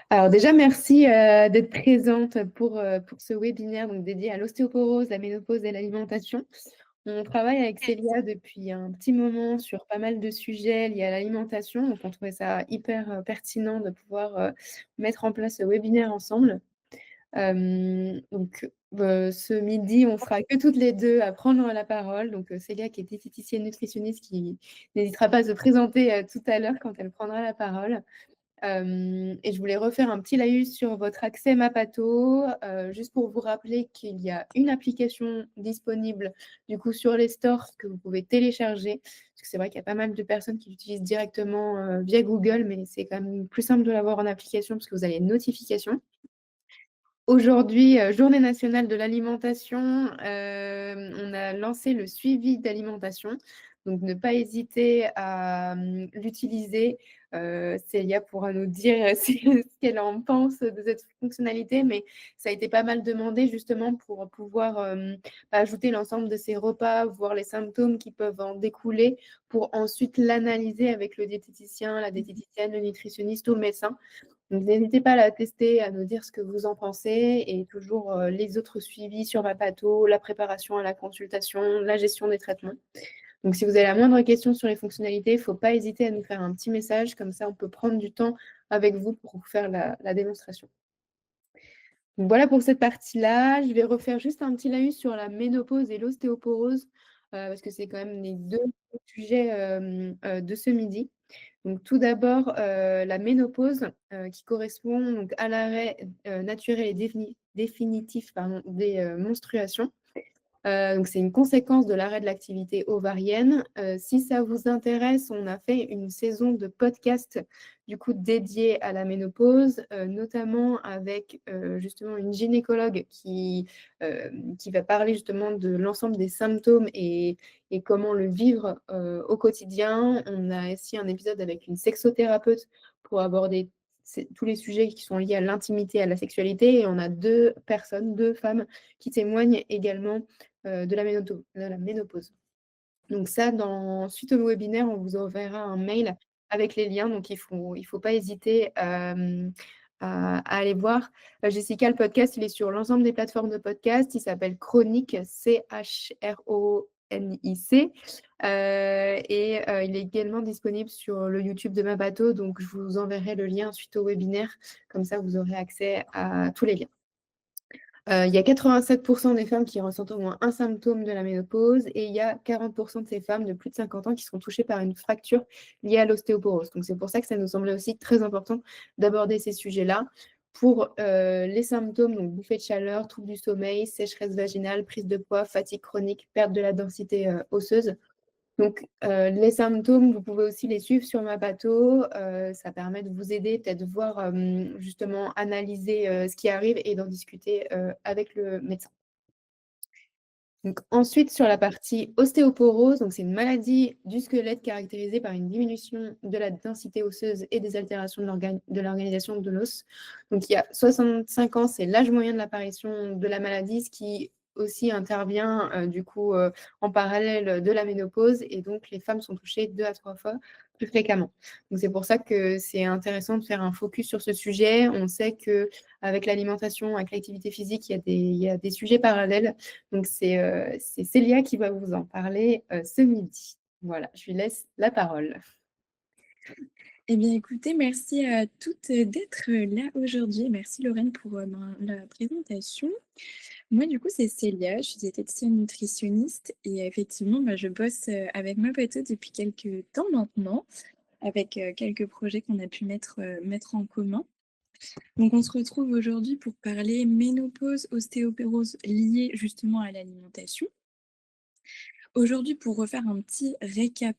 Alors déjà, merci d'être présente pour ce webinaire donc, dédié à l'ostéoporose, la ménopause et l'alimentation. On travaille avec Célia depuis un petit moment sur pas mal de sujets liés à l'alimentation, donc on trouvait ça hyper pertinent de pouvoir mettre en place ce webinaire ensemble. Ce midi, on sera que toutes les deux à prendre la parole. Donc Célia, qui est diététicienne nutritionniste, qui n'hésitera pas à se présenter tout à l'heure quand elle prendra la parole. Et je voulais refaire un petit laïus sur votre accès Mapato, juste pour vous rappeler qu'il y a une application disponible du coup sur les stores que vous pouvez télécharger. Parce que c'est vrai qu'il y a pas mal de personnes qui l'utilisent directement via Google, mais c'est quand même plus simple de l'avoir en application parce que vous avez une notification. Aujourd'hui, Journée nationale de l'alimentation, on a lancé le suivi d'alimentation. Donc, ne pas hésiter à l'utiliser. Célia pourra nous dire ce qu'elle en pense de cette fonctionnalité, mais ça a été pas mal demandé justement pour pouvoir ajouter l'ensemble de ces repas, voir les symptômes qui peuvent en découler, pour ensuite l'analyser avec le diététicien, la diététicienne, le nutritionniste ou le médecin. Donc, n'hésitez pas à la tester, à nous dire ce que vous en pensez et toujours les autres suivis sur Mapato, la préparation à la consultation, la gestion des traitements. Donc, si vous avez la moindre question sur les fonctionnalités, il ne faut pas hésiter à nous faire un petit message. Comme ça, on peut prendre du temps avec vous pour vous faire la démonstration. Donc, voilà pour cette partie-là. Je vais refaire juste un petit laïus sur la ménopause et l'ostéoporose parce que c'est quand même les deux sujets de ce midi. Donc, tout d'abord, la ménopause qui correspond donc, à l'arrêt naturel et définitif des menstruations. Donc, c'est une conséquence de l'arrêt de l'activité ovarienne. Si ça vous intéresse, on a fait une saison de podcast du coup dédiée à la ménopause, notamment avec justement une gynécologue qui va parler justement de l'ensemble des symptômes et comment le vivre au quotidien. On a aussi un épisode avec une sexothérapeute pour aborder tous les sujets qui sont liés à l'intimité, à la sexualité. Et on a deux personnes, deux femmes qui témoignent également de la ménopause. Donc ça, suite au webinaire, on vous enverra un mail avec les liens. Donc il faut pas hésiter à aller voir. Jessica, le podcast, il est sur l'ensemble des plateformes de podcast. Il s'appelle Chronique, Chronic. Il est également disponible sur le YouTube de Mapato. Donc je vous enverrai le lien suite au webinaire. Comme ça, vous aurez accès à tous les liens. Il y a 87% des femmes qui ressentent au moins un symptôme de la ménopause et il y a 40% de ces femmes de plus de 50 ans qui sont touchées par une fracture liée à l'ostéoporose. Donc c'est pour ça que ça nous semblait aussi très important d'aborder ces sujets-là. Pour les symptômes, donc bouffée de chaleur, troubles du sommeil, sécheresse vaginale, prise de poids, fatigue chronique, perte de la densité osseuse. Donc, les symptômes, vous pouvez aussi les suivre sur Mapato. Ça permet de vous aider, peut-être voir justement analyser ce qui arrive et d'en discuter avec le médecin. Donc, ensuite, sur la partie ostéoporose, donc c'est une maladie du squelette caractérisée par une diminution de la densité osseuse et des altérations de l'organisation de l'os. Donc, il y a 65 ans, c'est l'âge moyen de l'apparition de la maladie, ce qui aussi intervient du coup en parallèle de la ménopause. Et donc, les femmes sont touchées 2 à 3 fois plus fréquemment. Donc, c'est pour ça que c'est intéressant de faire un focus sur ce sujet. On sait qu'avec l'alimentation, avec l'activité physique, il y a des sujets parallèles. Donc, c'est Célia qui va vous en parler ce midi. Voilà, je lui laisse la parole. Eh bien, écoutez, merci à toutes d'être là aujourd'hui. Merci Lorraine pour la présentation. Moi, du coup, c'est Célia, je suis diététicienne nutritionniste et effectivement, je bosse avec ma poteau depuis quelques temps maintenant, avec quelques projets qu'on a pu mettre en commun. Donc, on se retrouve aujourd'hui pour parler ménopause, ostéoporose liée justement à l'alimentation. Aujourd'hui, pour refaire un petit récap,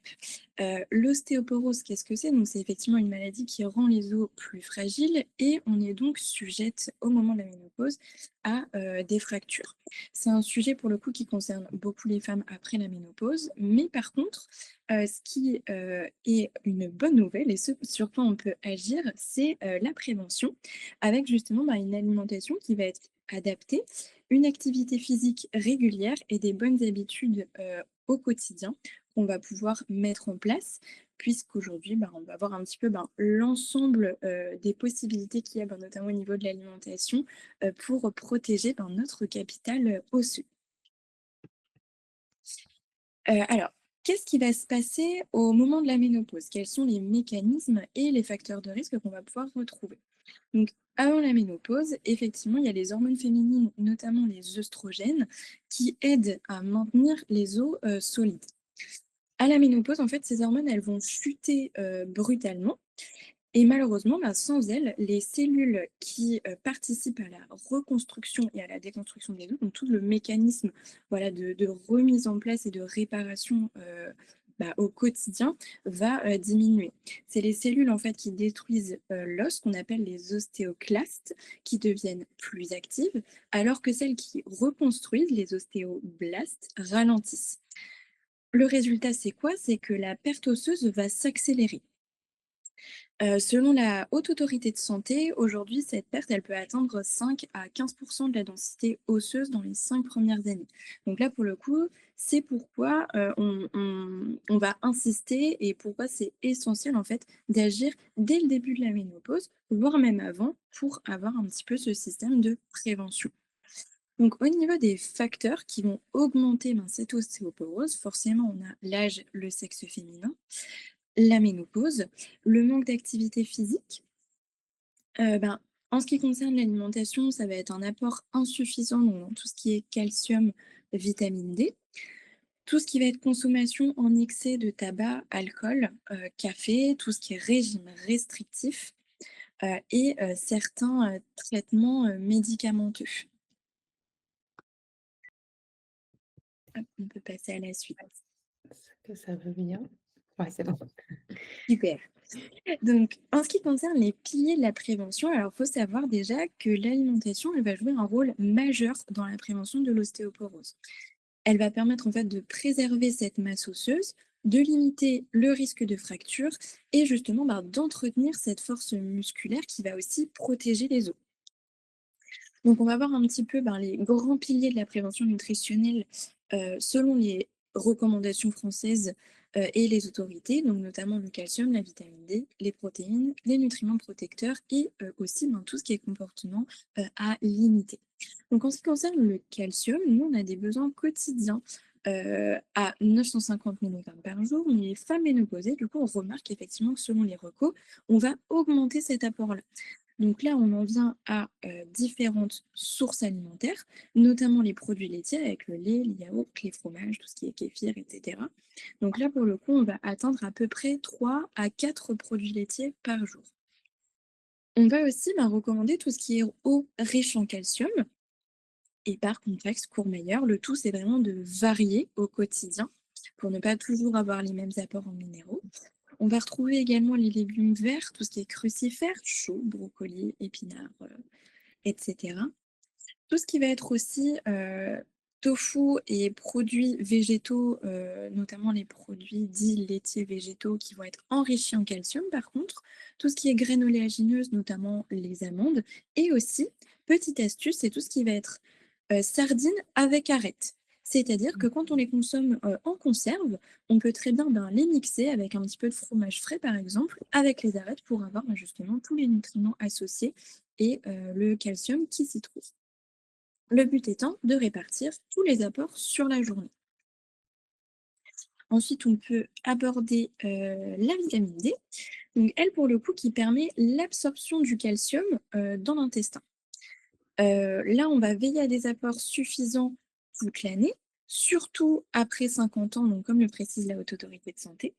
l'ostéoporose, qu'est-ce que c'est? Donc c'est effectivement une maladie qui rend les os plus fragiles et on est donc sujette, au moment de la ménopause, à, des fractures. C'est un sujet pour le coup qui concerne beaucoup les femmes après la ménopause, mais par contre, ce qui, est une bonne nouvelle et ce sur quoi on peut agir, c'est, la prévention avec justement, une alimentation qui va être adaptée, une activité physique régulière et des bonnes habitudes, au quotidien qu'on va pouvoir mettre en place, puisqu'aujourd'hui, on va avoir un petit peu, l'ensemble, des possibilités qu'il y a, notamment au niveau de l'alimentation, pour protéger, notre capital, osseux. Alors, qu'est-ce qui va se passer au moment de la ménopause? Quels sont les mécanismes et les facteurs de risque qu'on va pouvoir retrouver? Donc, avant la ménopause, effectivement, il y a les hormones féminines, notamment les œstrogènes, qui aident à maintenir les os, solides. À la ménopause, en fait, ces hormones, elles vont chuter, brutalement et malheureusement, sans elles, les cellules qui, participent à la reconstruction et à la déconstruction des os, donc tout le mécanisme, voilà, de remise en place et de réparation, au quotidien va, diminuer. C'est les cellules, en fait, qui détruisent, l'os, qu'on appelle les ostéoclastes, qui deviennent plus actives, alors que celles qui reconstruisent, les ostéoblastes, ralentissent. Le résultat, c'est quoi? C'est que la perte osseuse va s'accélérer. Selon la Haute Autorité de Santé, aujourd'hui, cette perte, elle peut atteindre 5 à 15 de la densité osseuse dans les 5 premières années. Donc là, pour le coup, c'est pourquoi, on va insister et pourquoi c'est essentiel, en fait, d'agir dès le début de la ménopause, voire même avant, pour avoir un petit peu ce système de prévention. Donc au niveau des facteurs qui vont augmenter, cette ostéoporose, forcément, on a l'âge, le sexe féminin, la ménopause, le manque d'activité physique. En ce qui concerne l'alimentation, ça va être un apport insuffisant donc dans tout ce qui est calcium, vitamine D. Tout ce qui va être consommation en excès de tabac, alcool, café, tout ce qui est régime restrictif, et certains, traitements, médicamenteux. Hop, on peut passer à la suite. Est-ce que ça veut bien? Ouais, c'est bon. Super. Donc, en ce qui concerne les piliers de la prévention, alors il faut savoir déjà que l'alimentation, elle va jouer un rôle majeur dans la prévention de l'ostéoporose. Elle va permettre en fait de préserver cette masse osseuse, de limiter le risque de fracture et justement d'entretenir cette force musculaire qui va aussi protéger les os. Donc, on va voir un petit peu les grands piliers de la prévention nutritionnelle selon les recommandations françaises et les autorités, donc notamment le calcium, la vitamine D, les protéines, les nutriments protecteurs et aussi tout ce qui est comportement à limiter. Donc, en ce qui concerne le calcium, nous, on a des besoins quotidiens à 950 mg par jour, mais les femmes ménopausées, du coup, on remarque effectivement que selon les recos, on va augmenter cet apport-là. Donc là, on en vient à différentes sources alimentaires, notamment les produits laitiers avec le lait, les yaourts, les fromages, tout ce qui est kéfir, etc. Donc là, pour le coup, on va atteindre à peu près 3 à 4 produits laitiers par jour. On va aussi recommander tout ce qui est eau riche en calcium et par contraste Courmayeur. Le tout, c'est vraiment de varier au quotidien pour ne pas toujours avoir les mêmes apports en minéraux. On va retrouver également les légumes verts, tout ce qui est crucifères, choux, brocolis, épinards, etc. Tout ce qui va être aussi tofu et produits végétaux, notamment les produits dits laitiers végétaux qui vont être enrichis en calcium par contre. Tout ce qui est graines oléagineuses, notamment les amandes. Et aussi, petite astuce, c'est tout ce qui va être sardines avec arêtes. C'est-à-dire que quand on les consomme en conserve, on peut très bien les mixer avec un petit peu de fromage frais par exemple, avec les arêtes pour avoir justement tous les nutriments associés et le calcium qui s'y trouve. Le but étant de répartir tous les apports sur la journée. Ensuite, on peut aborder la vitamine D, donc elle pour le coup qui permet l'absorption du calcium dans l'intestin. Là, on va veiller à des apports suffisants toute l'année, surtout après 50 ans, donc comme le précise la Haute Autorité de Santé.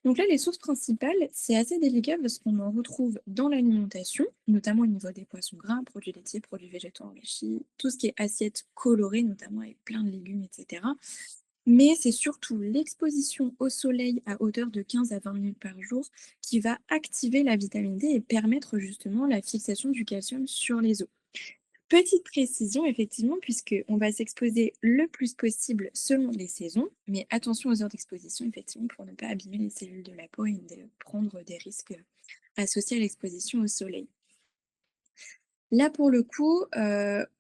Donc là, les sources principales, c'est assez délicat parce qu'on en retrouve dans l'alimentation, notamment au niveau des poissons gras, produits laitiers, produits végétaux enrichis, tout ce qui est assiette colorée, notamment avec plein de légumes, etc. Mais c'est surtout l'exposition au soleil à hauteur de 15 à 20 minutes par jour qui va activer la vitamine D et permettre justement la fixation du calcium sur les os. Petite précision, effectivement, puisqu'on va s'exposer le plus possible selon les saisons, mais attention aux heures d'exposition, effectivement, pour ne pas abîmer les cellules de la peau et de prendre des risques associés à l'exposition au soleil. Là, pour le coup,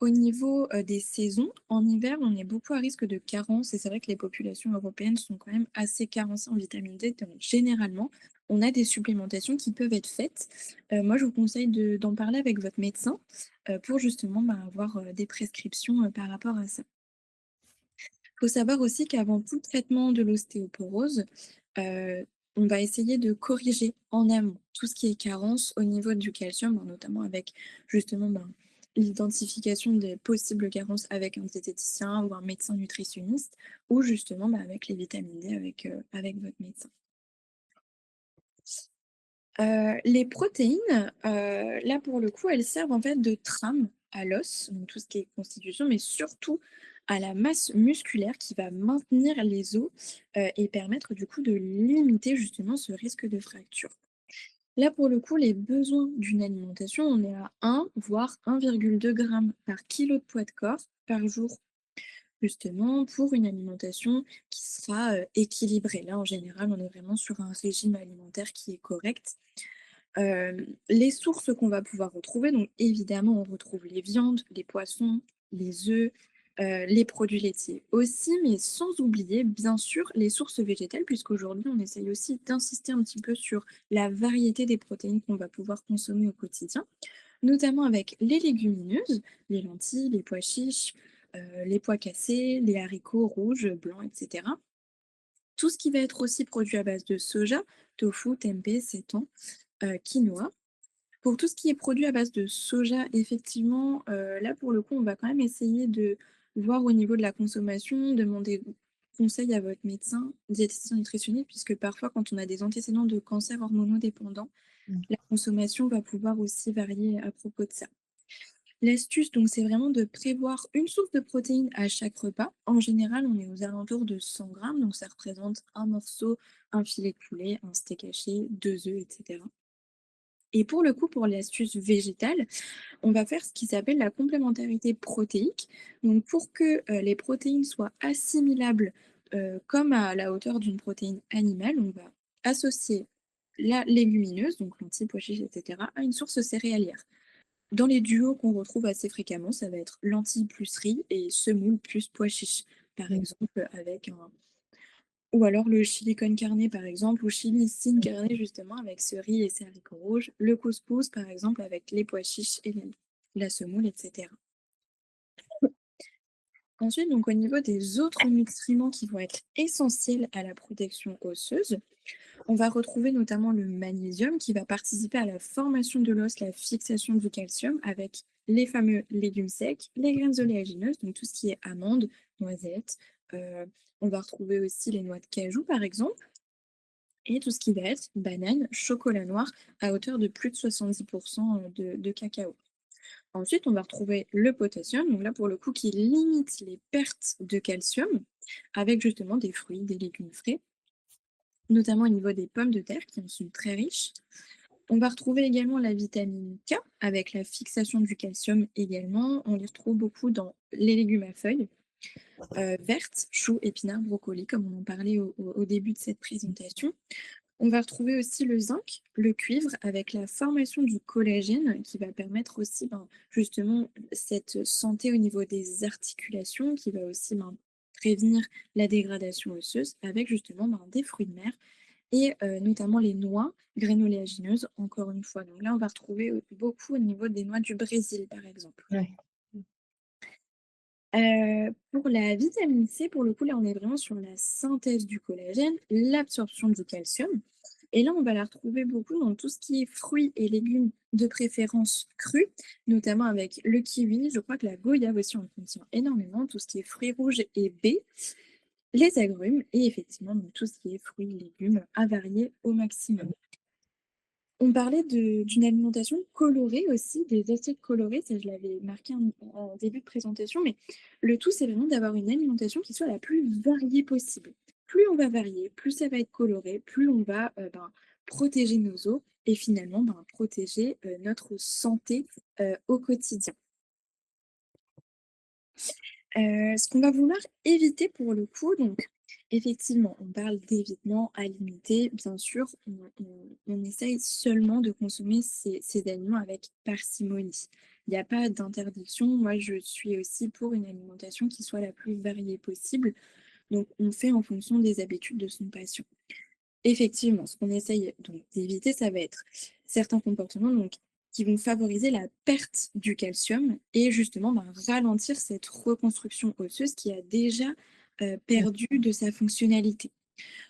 au niveau, des saisons, en hiver, on est beaucoup à risque de carence et c'est vrai que les populations européennes sont quand même assez carencées en vitamine D, donc généralement, on a des supplémentations qui peuvent être faites. Moi, je vous conseille d'en parler avec votre médecin, pour justement, avoir, des prescriptions, par rapport à ça. Il faut savoir aussi qu'avant tout traitement de l'ostéoporose, heu, on va essayer de corriger en amont tout ce qui est carence au niveau du calcium, notamment avec justement, l'identification des possibles carences avec un diététicien ou un médecin nutritionniste ou justement, avec les vitamines D avec votre médecin. Les protéines, là pour le coup, elles servent en fait de trame à l'os, donc tout ce qui est constitution, mais surtout à la masse musculaire qui va maintenir les os, et permettre du coup de limiter justement ce risque de fracture. Là pour le coup, les besoins d'une alimentation, on est à 1 voire 1,2 g par kilo de poids de corps par jour. Justement, pour une alimentation qui sera, équilibrée. Là, en général, on est vraiment sur un régime alimentaire qui est correct. Les sources qu'on va pouvoir retrouver, donc évidemment, on retrouve les viandes, les poissons, les œufs, les produits laitiers aussi, mais sans oublier, bien sûr, les sources végétales, puisqu'aujourd'hui, on essaye aussi d'insister un petit peu sur la variété des protéines qu'on va pouvoir consommer au quotidien, notamment avec les légumineuses, les lentilles, les pois chiches, les pois cassés, les haricots rouges, blancs, et cetera. Tout ce qui va être aussi produit à base de soja, tofu, tempeh, seitan, quinoa. Pour tout ce qui est produit à base de soja, effectivement, là, pour le coup, on va quand même essayer de voir au niveau de la consommation, demander conseil à votre médecin, diététicien nutritionniste, puisque parfois, quand on a des antécédents de cancers hormonodépendants, Mmh. la consommation va pouvoir aussi varier à propos de ça. L'astuce, donc, c'est vraiment de prévoir une source de protéines à chaque repas. En général, on est aux alentours de 100 grammes, donc ça représente un morceau, un filet de poulet, un steak haché, 2 œufs, et cetera. Et pour le coup, pour l'astuce végétale, on va faire ce qui s'appelle la complémentarité protéique. Donc pour que, les protéines soient assimilables, comme à la hauteur d'une protéine animale, on va associer la légumineuse, donc lentilles, pois chiches, et cetera, à une source céréalière. Dans les duos qu'on retrouve assez fréquemment, ça va être lentilles plus riz et semoule plus pois chiches, par Mmh. exemple, avec un ou alors le chili con carne, par exemple, ou chili sin Mmh. carne, justement, avec ce riz et ces haricots rouges. Le couscous, par exemple, avec les pois chiches et la semoule, et cetera. Ensuite, donc au niveau des autres nutriments qui vont être essentiels à la protection osseuse, on va retrouver notamment le magnésium qui va participer à la formation de l'os, la fixation du calcium avec les fameux légumes secs, les graines oléagineuses, donc tout ce qui est amandes, noisettes. euh, on va retrouver aussi les noix de cajou, par exemple, et tout ce qui va être banane, chocolat noir à hauteur de plus de 70% de cacao. Ensuite, on va retrouver le potassium, donc là pour le coup qui limite les pertes de calcium avec justement des fruits, des légumes frais, notamment au niveau des pommes de terre qui en sont très riches. On va retrouver également la vitamine K avec la fixation du calcium également. On les retrouve beaucoup dans les légumes à feuilles vertes, choux, épinards, brocolis, comme on en parlait au début de cette présentation. On va retrouver aussi le zinc, le cuivre, avec la formation du collagène qui va permettre aussi justement cette santé au niveau des articulations, qui va aussi prévenir la dégradation osseuse, avec justement des fruits de mer et notamment les noix, graines oléagineuses, encore une fois. Donc là, on va retrouver beaucoup au niveau des noix du Brésil, par exemple. Ouais. Pour la vitamine C, pour le coup, là, on est vraiment sur la synthèse du collagène, l'absorption du calcium. Et là, on va la retrouver beaucoup dans tout ce qui est fruits et légumes de préférence crus, notamment avec le kiwi. Je crois que la goyave aussi en contient énormément, tout ce qui est fruits rouges et baies, les agrumes et effectivement donc, tout ce qui est fruits et légumes avariés au maximum. On parlait d'une alimentation colorée aussi, des assiettes colorées, ça je l'avais marqué en début de présentation, mais le tout c'est vraiment d'avoir une alimentation qui soit la plus variée possible. Plus on va varier, plus ça va être coloré, plus on va protéger nos os et finalement protéger notre santé au quotidien. Ce qu'on va vouloir éviter pour le coup, donc Effectivement, on parle d'évitement à limiter. Bien sûr, on essaye seulement de consommer ces aliments avec parcimonie. Il n'y a pas d'interdiction. Moi, je suis aussi pour une alimentation qui soit la plus variée possible. Donc, on fait en fonction des habitudes de son patient. Effectivement, ce qu'on essaye donc d'éviter, ça va être certains comportements donc, qui vont favoriser la perte du calcium et justement ben, ralentir cette reconstruction osseuse qui a déjà perdu de sa fonctionnalité.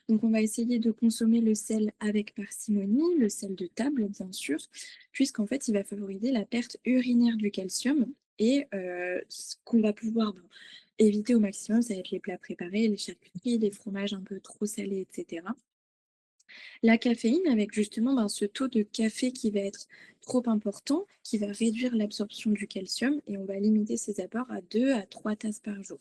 Donc on va essayer de consommer le sel avec parcimonie, le sel de table bien sûr, puisqu'en fait il va favoriser la perte urinaire du calcium et ce qu'on va pouvoir ben, éviter au maximum, ça va être les plats préparés, les charcuteries, les fromages un peu trop salés, etc. La caféine avec justement ben, ce taux de café qui va être trop important, qui va réduire l'absorption du calcium et on va limiter ses apports à 2 à 3 tasses par jour.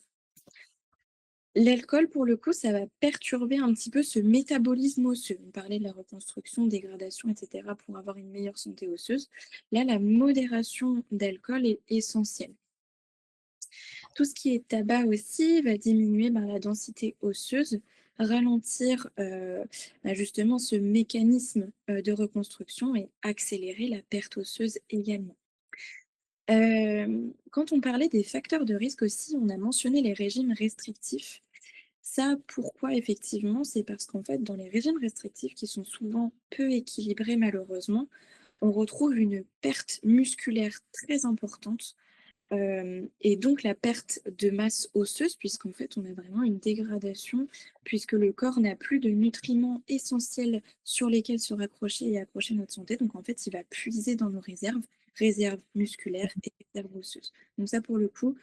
L'alcool, pour le coup, ça va perturber un petit peu ce métabolisme osseux. On parlait de la reconstruction, dégradation, etc. pour avoir une meilleure santé osseuse. Là, la modération d'alcool est essentielle. Tout ce qui est tabac aussi va diminuer ben, la densité osseuse, ralentir justement ce mécanisme de reconstruction et accélérer la perte osseuse également. Quand on parlait des facteurs de risque aussi, on a mentionné les régimes restrictifs. Ça, pourquoi effectivement? C'est parce qu'en fait, dans les régimes restrictifs qui sont souvent peu équilibrés malheureusement, on retrouve une perte musculaire très importante et donc la perte de masse osseuse, puisqu'en fait, on a vraiment une dégradation, puisque le corps n'a plus de nutriments essentiels sur lesquels se raccrocher et accrocher notre santé. Donc en fait, il va puiser dans nos réserves, réserves musculaires et réserves osseuses. Donc ça, pour le coup,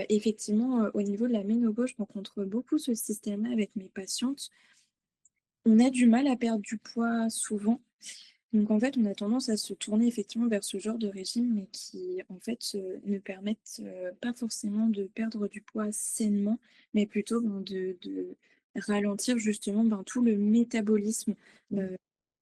effectivement, au niveau de la ménopause, je rencontre beaucoup ce système-là avec mes patientes. On a du mal à perdre du poids souvent. Donc en fait, on a tendance à se tourner effectivement vers ce genre de régime, mais qui en fait ne permettent pas forcément de perdre du poids sainement, mais plutôt ben, de ralentir justement ben, tout le métabolisme euh,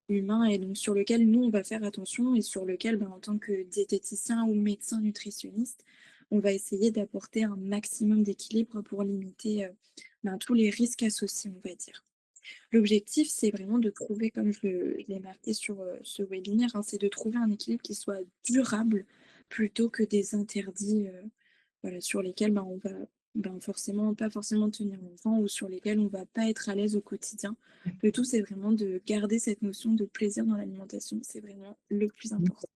humain et donc sur lequel nous on va faire attention et sur lequel ben, en tant que diététicien ou médecin nutritionniste, on va essayer d'apporter un maximum d'équilibre pour limiter ben, tous les risques associés, on va dire. L'objectif, c'est vraiment de trouver, comme je l'ai marqué sur ce webinaire, hein, c'est de trouver un équilibre qui soit durable plutôt que des interdits voilà, sur lesquels ben, on va forcément, pas forcément tenir longtemps ou sur lesquels on va pas être à l'aise au quotidien. Le tout, c'est vraiment de garder cette notion de plaisir dans l'alimentation. C'est vraiment le plus important.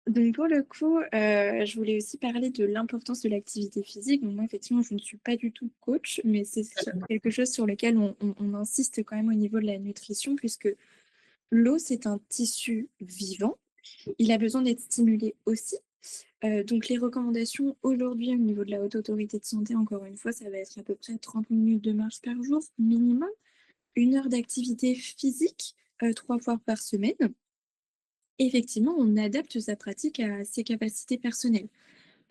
Donc pour le coup, je voulais aussi parler de l'importance de l'activité physique. Donc moi, effectivement, je ne suis pas du tout coach, mais c'est quelque chose sur lequel on insiste quand même au niveau de la nutrition, puisque l'eau, c'est un tissu vivant. Il a besoin d'être stimulé aussi. Donc les recommandations aujourd'hui au niveau de la Haute Autorité de Santé, encore une fois, ça va être à peu près 30 minutes de marche par jour minimum, 1 heure d'activité physique, 3 fois par semaine. Effectivement, on adapte sa pratique à ses capacités personnelles.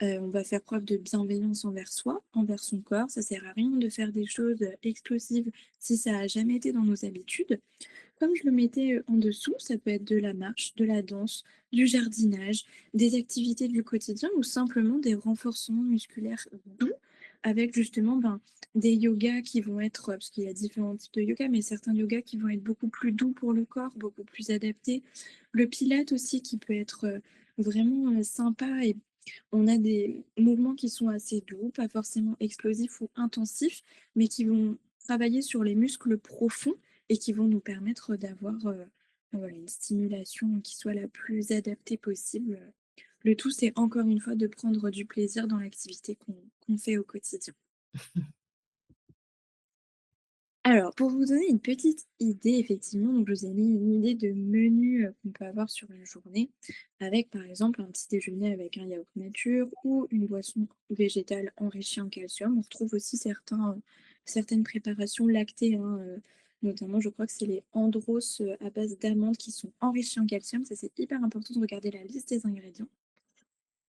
On va faire preuve de bienveillance envers soi, envers son corps. Ça sert à rien de faire des choses, explosives si ça a jamais été dans nos habitudes. Comme je le mettais, en dessous, ça peut être de la marche, de la danse, du jardinage, des activités du quotidien ou simplement des renforcements musculaires doux avec justement, ben, des yogas qui vont être, parce qu'il y a différents types de yoga, mais certains yogas qui vont être beaucoup plus doux pour le corps, beaucoup plus adaptés. Le pilate aussi qui peut être, vraiment, sympa et on a des mouvements qui sont assez doux, pas forcément explosifs ou intensifs, mais qui vont travailler sur les muscles profonds et qui vont nous permettre d'avoir, voilà, une stimulation qui soit la plus adaptée possible. Le tout, c'est encore une fois de prendre du plaisir dans l'activité qu'on fait au quotidien. Alors, pour vous donner une petite idée, effectivement, donc je vous ai mis une idée de menu qu'on peut avoir sur une journée, avec par exemple un petit déjeuner avec un yaourt nature ou une boisson végétale enrichie en calcium. On retrouve aussi certaines préparations lactées, hein, notamment je crois que c'est les Andros à base d'amandes qui sont enrichis en calcium. Ça, c'est hyper important de regarder la liste des ingrédients.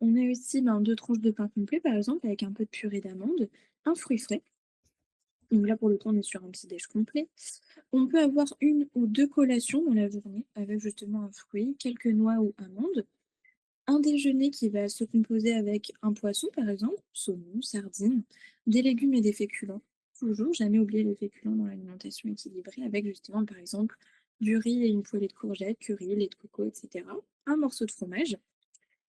On a aussi ben, 2 tranches de pain complet, par exemple, avec un peu de purée d'amandes, un fruit frais. Donc là, pour le coup, on est sur un petit déj complet. On peut avoir 1 ou 2 collations dans la journée avec justement un fruit, quelques noix ou amandes. Un déjeuner qui va se composer avec un poisson, par exemple, saumon, sardines, des légumes et des féculents. Toujours, jamais oublier les féculents dans l'alimentation équilibrée avec justement, par exemple, du riz et une poêlée de courgettes, curry, lait de coco, etc. Un morceau de fromage,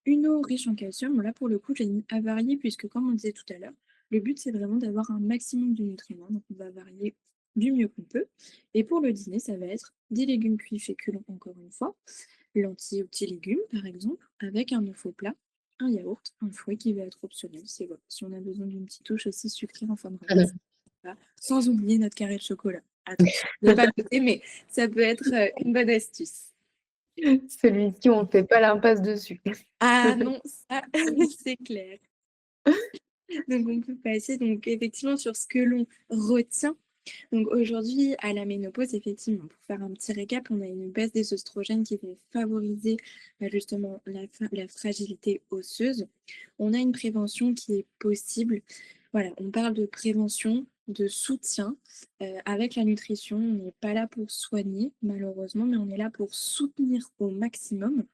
une eau riche en calcium. Là, pour le coup, j'ai mis à varier puisque, comme on disait tout à l'heure, le but, c'est vraiment d'avoir un maximum de nutriments. Donc, on va varier du mieux qu'on peut. Et pour le dîner, ça va être des légumes cuits féculents, encore une fois, lentilles ou petits légumes, par exemple, avec un œuf au plat, un yaourt, un fruit qui va être optionnel. C'est voilà. Si on a besoin d'une petite touche aussi sucrée en fin de repas, pas. Sans oublier notre carré de chocolat. Attention, je l'ai pas noté, mais ça peut être une bonne astuce. Celui-ci, on ne fait pas l'impasse dessus. Ah non, ça, c'est clair. Donc on peut passer donc effectivement sur ce que l'on retient. Donc aujourd'hui, à la ménopause, effectivement, pour faire un petit récap, on a une baisse des oestrogènes qui vont favoriser justement la fragilité osseuse. On a une prévention qui est possible. Voilà, on parle de prévention, de soutien. Avec la nutrition, on n'est pas là pour soigner, malheureusement, mais on est là pour soutenir au maximum.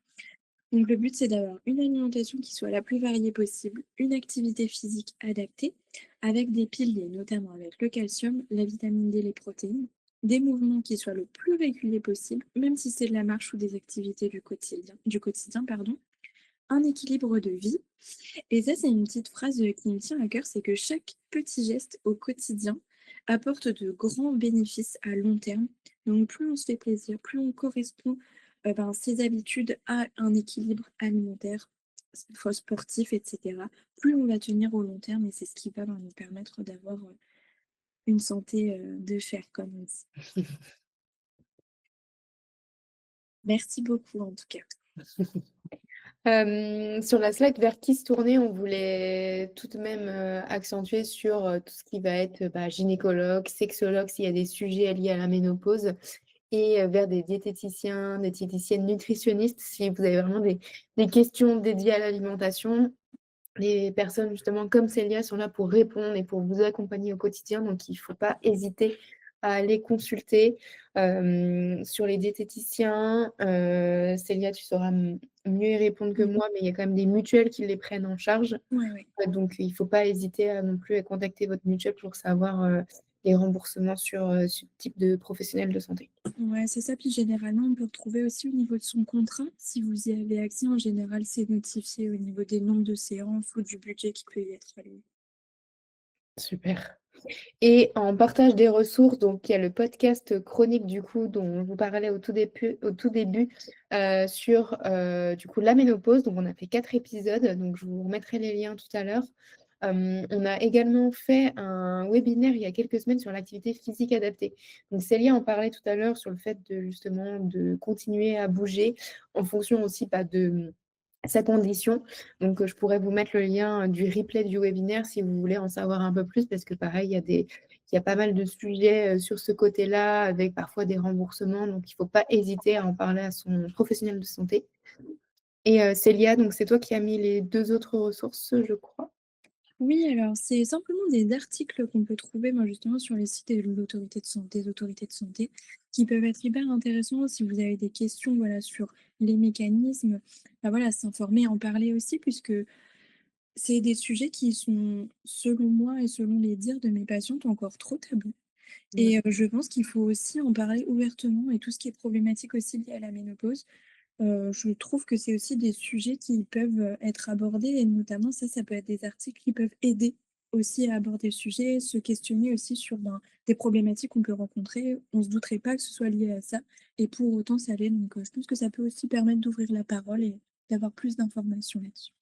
Donc le but, c'est d'avoir une alimentation qui soit la plus variée possible, une activité physique adaptée, avec des piliers, notamment avec le calcium, la vitamine D, les protéines, des mouvements qui soient le plus réguliers possible, même si c'est de la marche ou des activités du quotidien, pardon, un équilibre de vie. Et ça, c'est une petite phrase qui me tient à cœur, c'est que chaque petit geste au quotidien apporte de grands bénéfices à long terme. Donc plus on se fait plaisir, plus on correspond ses habitudes à un équilibre alimentaire, soit sportif, etc., plus on va tenir au long terme et c'est ce qui va nous permettre d'avoir une santé de fer, comme on dit. Merci beaucoup en tout cas. Sur la slide vers qui se tourner, on voulait tout de même accentuer sur tout ce qui va être bah, gynécologue, sexologue, s'il y a des sujets liés à la ménopause, et vers des diététiciens, des diététiciennes nutritionnistes, si vous avez vraiment des questions dédiées à l'alimentation. Les personnes justement comme Célia sont là pour répondre et pour vous accompagner au quotidien, donc il ne faut pas hésiter à aller consulter. Sur les diététiciens, Célia, tu sauras mieux y répondre que Mhm. moi, mais il y a quand même des mutuelles qui les prennent en charge. Ouais, ouais. Donc il ne faut pas hésiter non plus à contacter votre mutuelle pour savoir les remboursements sur ce type de professionnel de santé. Ouais, c'est ça. Puis généralement, on peut retrouver aussi au niveau de son contrat, si vous y avez accès, en général, c'est notifié au niveau des nombres de séances ou du budget qui peut y être alloué. Super. Et en partage des ressources, donc il y a le podcast chronique du coup dont je vous parlais au tout début sur du coup la ménopause. Donc on a fait 4 épisodes, donc je vous remettrai les liens tout à l'heure. On a également fait un webinaire il y a quelques semaines sur l'activité physique adaptée. Donc Célia en parlait tout à l'heure sur le fait de justement de continuer à bouger en fonction aussi de sa condition. Donc, je pourrais vous mettre le lien du replay du webinaire si vous voulez en savoir un peu plus, parce que pareil, il y a pas mal de sujets sur ce côté-là, avec parfois des remboursements. Donc, il ne faut pas hésiter à en parler à son professionnel de santé. Et Célia, donc c'est toi qui as mis les 2 autres ressources, je crois. Oui, alors c'est simplement des articles qu'on peut trouver, moi, justement, sur les sites de l'autorité de santé, des autorités de santé, qui peuvent être hyper intéressants si vous avez des questions, voilà, sur les mécanismes. Enfin, voilà, s'informer, en parler aussi, puisque c'est des sujets qui sont, selon moi et selon les dires de mes patientes, encore trop tabous. Ouais. Et je pense qu'il faut aussi en parler ouvertement et tout ce qui est problématique aussi lié à la ménopause. Je trouve que c'est aussi des sujets qui peuvent, être abordés et notamment ça peut être des articles qui peuvent aider aussi à aborder le sujet, se questionner aussi sur, des problématiques qu'on peut rencontrer. On se douterait pas que ce soit lié à ça et pour autant ça l'est donc je pense que ça peut aussi permettre d'ouvrir la parole et d'avoir plus d'informations là-dessus.